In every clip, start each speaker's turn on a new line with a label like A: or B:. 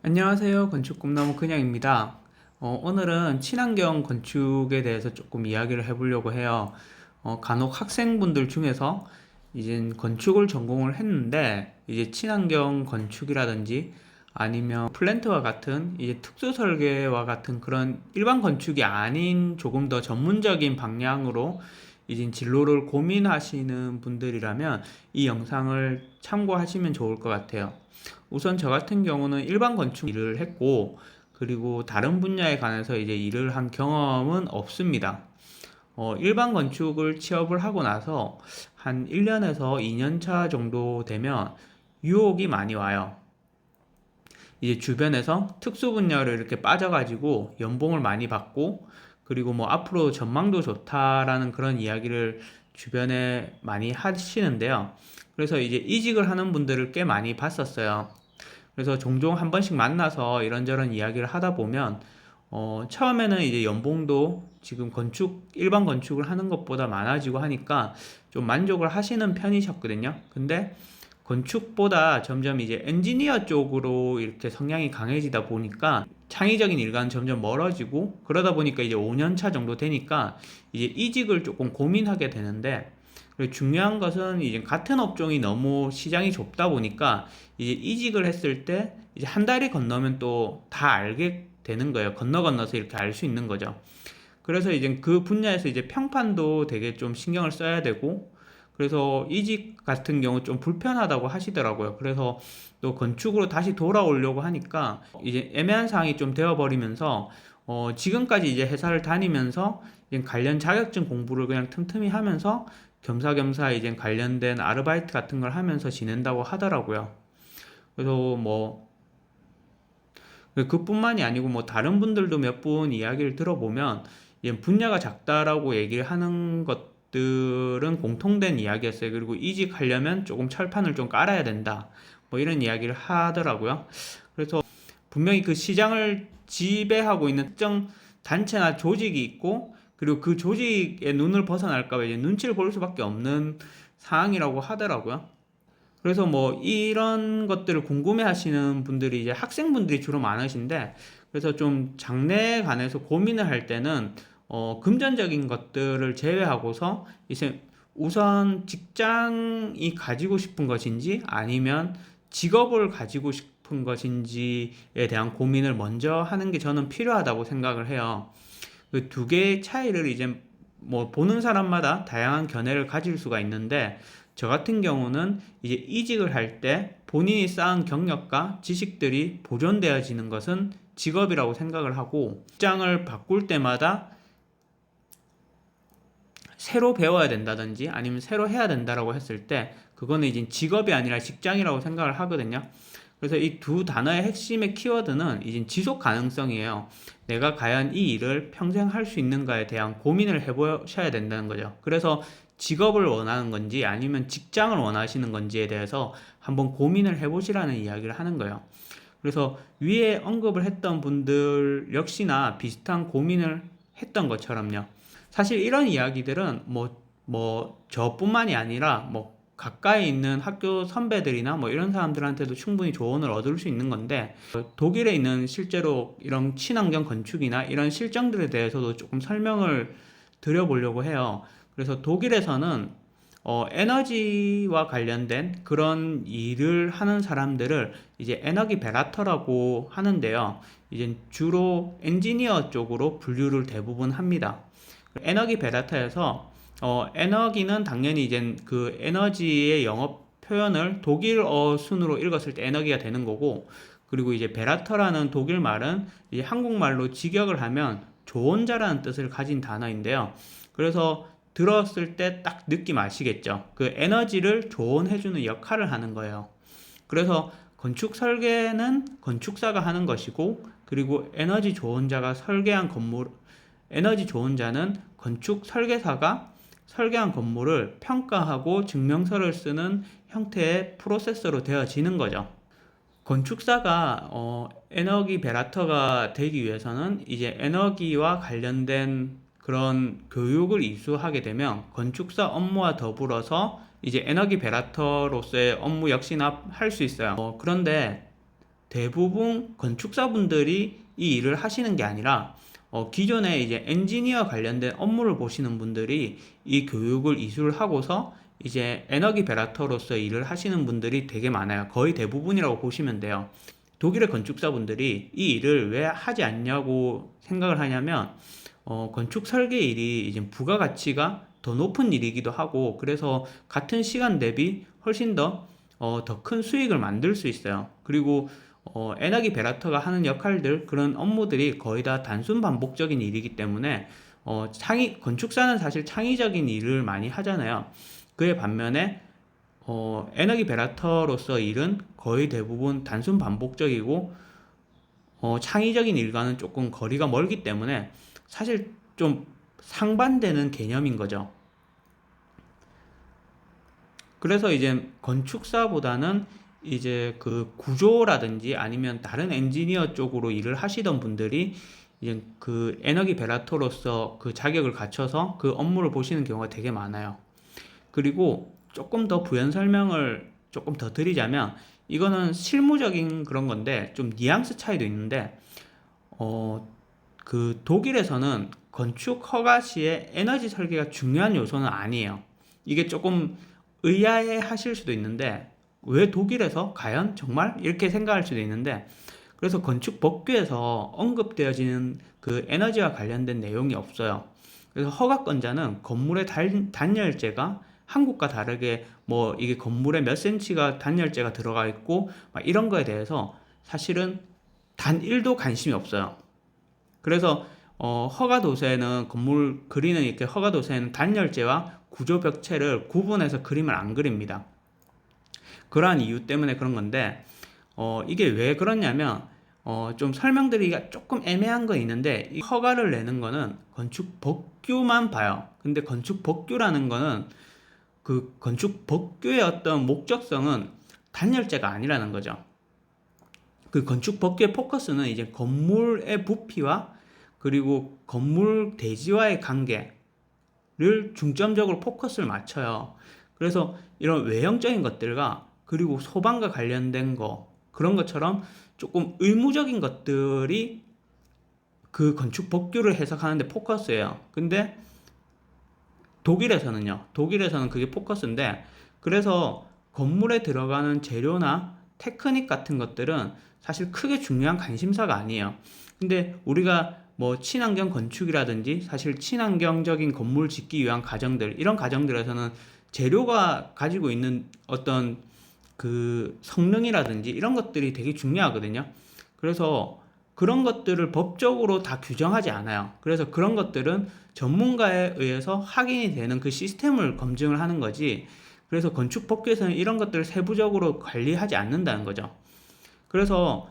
A: 안녕하세요. 건축 꿈나무 그냥입니다. 오늘은 친환경 건축에 대해서 조금 이야기를 해보려고 해요. 간혹 학생분들 중에서 이제 건축을 전공을 했는데 이제 친환경 건축이라든지 아니면 플랜트와 같은 이제 특수 설계와 같은 그런 일반 건축이 아닌 조금 더 전문적인 방향으로 이제 진로를 고민하시는 분들이라면 이 영상을 참고하시면 좋을 것 같아요. 우선 저 같은 경우는 일반 건축 일을 했고, 그리고 다른 분야에 관해서 이제 일을 한 경험은 없습니다. 일반 건축을 취업을 하고 나서 한 1년에서 2년 차 정도 되면 유혹이 많이 와요. 이제 주변에서 특수 분야를 이렇게 빠져가지고 연봉을 많이 받고, 그리고 뭐 앞으로 전망도 좋다라는 그런 이야기를 주변에 많이 하시는데요. 그래서 이제 이직을 하는 분들을 꽤 많이 봤었어요. 그래서 종종 한 번씩 만나서 이런저런 이야기를 하다 보면 처음에는 이제 연봉도 지금 일반 건축을 하는 것보다 많아지고 하니까 좀 만족을 하시는 편이셨거든요. 근데 건축보다 점점 이제 엔지니어 쪽으로 이렇게 성향이 강해지다 보니까 창의적인 일과는 점점 멀어지고, 그러다 보니까 이제 5년 차 정도 되니까 이제 이직을 조금 고민하게 되는데, 그리고 중요한 것은 이제 같은 업종이 너무 시장이 좁다 보니까 이제 이직을 했을 때 이제 한 달이 건너면 또 다 알게 되는 거예요. 건너서 이렇게 알 수 있는 거죠. 그래서 이제 그 분야에서 이제 평판도 되게 좀 신경을 써야 되고, 그래서 이직 같은 경우 좀 불편하다고 하시더라고요. 그래서 또 건축으로 다시 돌아오려고 하니까 이제 애매한 상황이 좀 되어버리면서 지금까지 이제 회사를 다니면서 이제 관련 자격증 공부를 그냥 틈틈이 하면서 겸사겸사 이제 관련된 아르바이트 같은 걸 하면서 지낸다고 하더라고요. 그래서 뭐 그뿐만이 아니고 뭐 다른 분들도 몇 분 이야기를 들어보면 분야가 작다라고 얘기를 하는 것들은 공통된 이야기였어요. 그리고 이직하려면 조금 철판을 좀 깔아야 된다. 뭐 이런 이야기를 하더라고요. 그래서 분명히 그 시장을 지배하고 있는 특정 단체나 조직이 있고, 그리고 그 조직의 눈을 벗어날까 봐 이제 눈치를 볼 수밖에 없는 상황이라고 하더라고요. 그래서 뭐 이런 것들을 궁금해 하시는 분들이 이제 학생분들이 주로 많으신데, 그래서 좀 장래에 관해서 고민을 할 때는 금전적인 것들을 제외하고서 이제 우선 직장이 가지고 싶은 것인지 아니면 직업을 가지고 싶은 것인지에 대한 고민을 먼저 하는 게 저는 필요하다고 생각을 해요. 그 두 개의 차이를 이제 뭐 보는 사람마다 다양한 견해를 가질 수가 있는데, 저 같은 경우는 이제 이직을 할 때 본인이 쌓은 경력과 지식들이 보존되어지는 것은 직업이라고 생각을 하고, 직장을 바꿀 때마다 새로 배워야 된다든지 아니면 새로 해야 된다라고 했을 때 그거는 이제 직업이 아니라 직장이라고 생각을 하거든요. 그래서 이 두 단어의 핵심의 키워드는 이제 지속 가능성이에요. 내가 과연 이 일을 평생 할 수 있는가에 대한 고민을 해보셔야 된다는 거죠. 그래서 직업을 원하는 건지 아니면 직장을 원하시는 건지에 대해서 한번 고민을 해보시라는 이야기를 하는 거예요. 그래서 위에 언급을 했던 분들 역시나 비슷한 고민을 했던 것처럼요. 사실 이런 이야기들은 저뿐만이 아니라 뭐 가까이 있는 학교 선배들이나 뭐 이런 사람들한테도 충분히 조언을 얻을 수 있는 건데, 독일에 있는 실제로 이런 친환경 건축이나 이런 실정들에 대해서도 조금 설명을 드려보려고 해요. 그래서 독일에서는 에너지와 관련된 그런 일을 하는 사람들을 이제 에너기 베라터라고 하는데요. 이제 주로 엔지니어 쪽으로 분류를 대부분 합니다. 에너기 베라터에서 에너기는 당연히 이제 그 에너지의 영업 표현을 독일어 순으로 읽었을 때 에너기가 되는 거고, 그리고 이제 베라터라는 독일 말은 이제 한국말로 직역을 하면 조언자라는 뜻을 가진 단어인데요. 그래서 들었을 때 딱 느낌 아시겠죠? 그 에너지를 조언해주는 역할을 하는 거예요. 그래서 건축 설계는 건축사가 하는 것이고, 그리고 에너지 조언자는 건축 설계사가 설계한 건물을 평가하고 증명서를 쓰는 형태의 프로세서로 되어지는 거죠. 건축사가 에너기 베라터가 되기 위해서는 이제 에너기와 관련된 그런 교육을 이수하게 되면 건축사 업무와 더불어서 이제 에너기 베라터로서의 업무 역시나 할 수 있어요. 그런데 대부분 건축사분들이 이 일을 하시는 게 아니라 기존에 이제 엔지니어 관련된 업무를 보시는 분들이 이 교육을 이수하고서 이제 에너지 베라터로서 일을 하시는 분들이 되게 많아요. 거의 대부분이라고 보시면 돼요. 독일의 건축사분들이 이 일을 왜 하지 않냐고 생각을 하냐면 건축 설계 일이 이제 부가가치가 더 높은 일이기도 하고, 그래서 같은 시간 대비 훨씬 더 큰 수익을 만들 수 있어요. 그리고 에너지 베라터가 하는 역할들, 그런 업무들이 거의 다 단순 반복적인 일이기 때문에 건축사는 사실 창의적인 일을 많이 하잖아요. 그에 반면에 에너지 베라터로서 일은 거의 대부분 단순 반복적이고 창의적인 일과는 조금 거리가 멀기 때문에 사실 좀 상반되는 개념인 거죠. 그래서 이제 건축사보다는 이제 그 구조라든지 아니면 다른 엔지니어 쪽으로 일을 하시던 분들이 이제 그 에너지 베라터로서 그 자격을 갖춰서 그 업무를 보시는 경우가 되게 많아요. 그리고 조금 더 부연 설명을 조금 더 드리자면, 이거는 실무적인 그런 건데 좀 뉘앙스 차이도 있는데, 그 독일에서는 건축 허가 시에 에너지 설계가 중요한 요소는 아니에요. 이게 조금 의아해 하실 수도 있는데, 왜 독일에서 과연 정말 이렇게 생각할 수도 있는데, 그래서 건축 법규에서 언급되어지는 그 에너지와 관련된 내용이 없어요. 그래서 허가권자는 건물의 단열재가 한국과 다르게 뭐 이게 건물에 몇 센치가 단열재가 들어가 있고 막 이런 거에 대해서 사실은 단 1도 관심이 없어요. 그래서 허가도서에는 건물 그리는 이렇게 허가도서에는 단열재와 구조벽체를 구분해서 그림을 안 그립니다. 그러한 이유 때문에 그런 건데, 이게 왜 그러냐면 좀 설명드리기가 조금 애매한 거 있는데, 이 허가를 내는 거는 건축 법규만 봐요. 근데 건축 법규라는 거는 그 건축 법규의 어떤 목적성은 단열재가 아니라는 거죠. 그 건축 법규의 포커스는 이제 건물의 부피와 그리고 건물 대지와의 관계를 중점적으로 포커스를 맞춰요. 그래서 이런 외형적인 것들과 그리고 소방과 관련된 거, 그런 것처럼 조금 의무적인 것들이 그 건축 법규를 해석하는데 포커스예요. 근데 독일에서는 그게 포커스인데, 그래서 건물에 들어가는 재료나 테크닉 같은 것들은 사실 크게 중요한 관심사가 아니에요. 근데 우리가 뭐 친환경 건축이라든지 사실 친환경적인 건물 짓기 위한 가정들, 이런 가정들에서는 재료가 가지고 있는 어떤 그 성능이라든지 이런 것들이 되게 중요하거든요. 그래서 그런 것들을 법적으로 다 규정하지 않아요. 그래서 그런 것들은 전문가에 의해서 확인이 되는 그 시스템을 검증을 하는 거지. 그래서 건축 법규에서는 이런 것들을 세부적으로 관리하지 않는다는 거죠. 그래서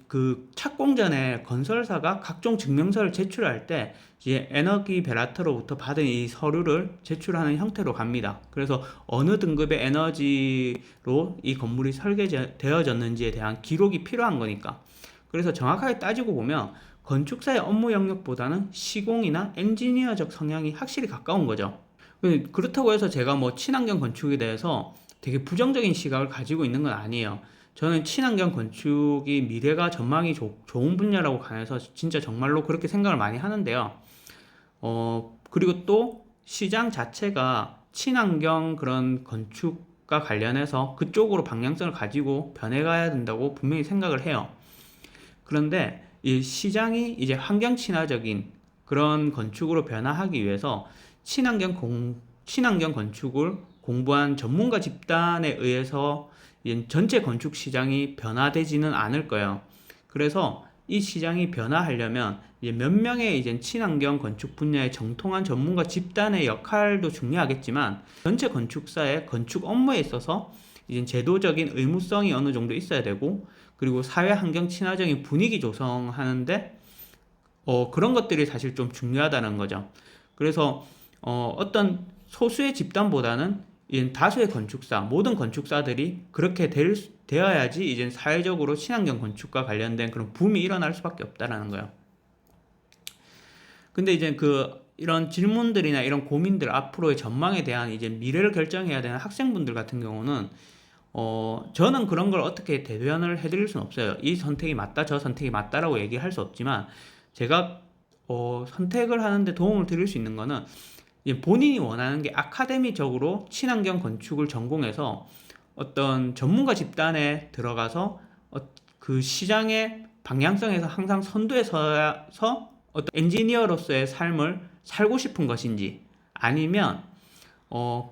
A: 그 착공 전에 건설사가 각종 증명서를 제출할 때 이제 에너지 베라터로부터 받은 이 서류를 제출하는 형태로 갑니다. 그래서 어느 등급의 에너지로 이 건물이 설계되어졌는지에 대한 기록이 필요한 거니까. 그래서 정확하게 따지고 보면 건축사의 업무 영역보다는 시공이나 엔지니어적 성향이 확실히 가까운 거죠. 그렇다고 해서 제가 뭐 친환경 건축에 대해서 되게 부정적인 시각을 가지고 있는 건 아니에요. 저는 친환경 건축이 미래가 전망이 좋은 분야라고 관해서 진짜 정말로 그렇게 생각을 많이 하는데요. 그리고 또 시장 자체가 친환경 그런 건축과 관련해서 그쪽으로 방향성을 가지고 변해가야 된다고 분명히 생각을 해요. 그런데 이 시장이 이제 환경 친화적인 그런 건축으로 변화하기 위해서 친환경 건축을 공부한 전문가 집단에 의해서 전체 건축 시장이 변화되지는 않을 거예요. 그래서 이 시장이 변화하려면 이제 몇 명의 이제 친환경 건축 분야의 정통한 전문가 집단의 역할도 중요하겠지만, 전체 건축사의 건축 업무에 있어서 이제 제도적인 의무성이 어느 정도 있어야 되고, 그리고 사회 환경 친화적인 분위기 조성하는데 그런 것들이 사실 좀 중요하다는 거죠. 그래서 어떤 소수의 집단보다는 다수의 건축사, 모든 건축사들이 그렇게 되어야지 이제 사회적으로 친환경 건축과 관련된 그런 붐이 일어날 수밖에 없다라는 거예요. 근데 이제 이런 질문들이나 이런 고민들, 앞으로의 전망에 대한 이제 미래를 결정해야 되는 학생분들 같은 경우는 저는 그런 걸 어떻게 대변을 해드릴 수는 없어요. 이 선택이 맞다, 저 선택이 맞다라고 얘기할 수 없지만, 제가, 선택을 하는데 도움을 드릴 수 있는 거는, 이제 본인이 원하는 게 아카데미적으로 친환경 건축을 전공해서 어떤 전문가 집단에 들어가서 그 시장의 방향성에서 항상 선두에 서서 어떤 엔지니어로서의 삶을 살고 싶은 것인지, 아니면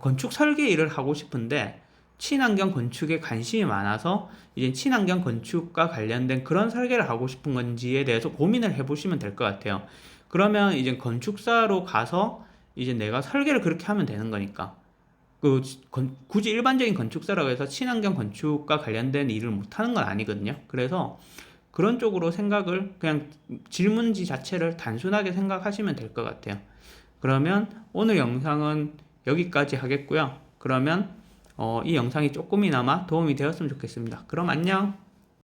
A: 건축 설계 일을 하고 싶은데 친환경 건축에 관심이 많아서 이제 친환경 건축과 관련된 그런 설계를 하고 싶은 건지에 대해서 고민을 해보시면 될 것 같아요. 그러면 이제 건축사로 가서 이제 내가 설계를 그렇게 하면 되는 거니까. 굳이 일반적인 건축사라고 해서 친환경 건축과 관련된 일을 못 하는 건 아니거든요. 그래서 그런 쪽으로 생각을, 그냥 질문지 자체를 단순하게 생각하시면 될 것 같아요. 그러면 오늘 영상은 여기까지 하겠고요. 그러면 이 영상이 조금이나마 도움이 되었으면 좋겠습니다. 그럼 안녕!